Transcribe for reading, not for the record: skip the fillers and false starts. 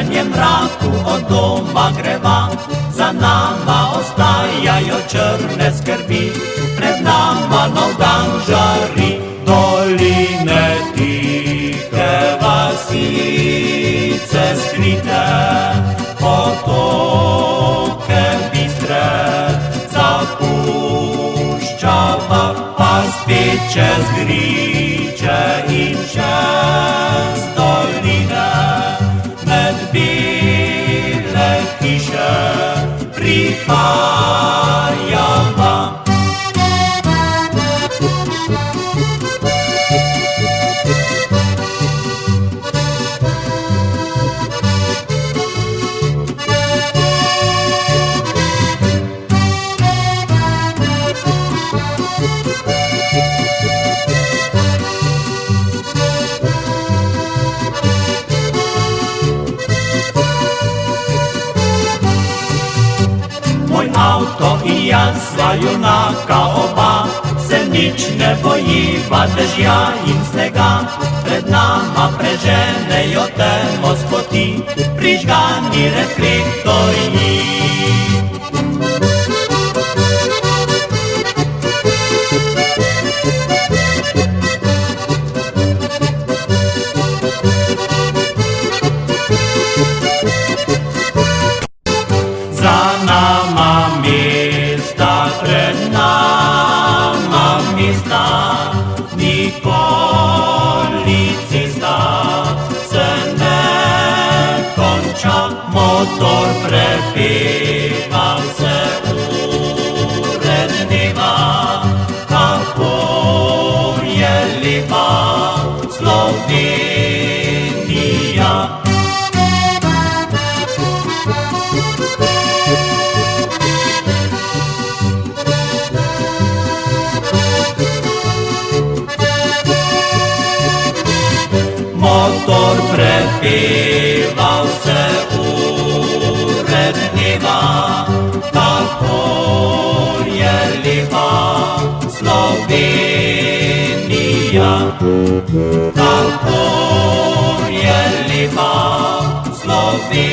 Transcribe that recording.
Крає мраку од дома грева, за нама остаяjo črne skrbi, pred nama nov dan žari. Doline tihe, vasice skrite, potoke bistre, zapuščava pa spet čez griče in čez doline, med bile hiše prihajava. Avto in jaz sva junaka oba, se nič ne bojiva dežja in snega. Pred nama preženejo temo s poti, prižgani reflektorji. Za nama mesta, pred nama mesta, nikoli cesta se ne konča. Motor prepeva vse ure dneva, kako je lepa Slovenija. Motor prepeva vse ure dneva, kako je lepa Slovenija. Kako je lepa Slovenija.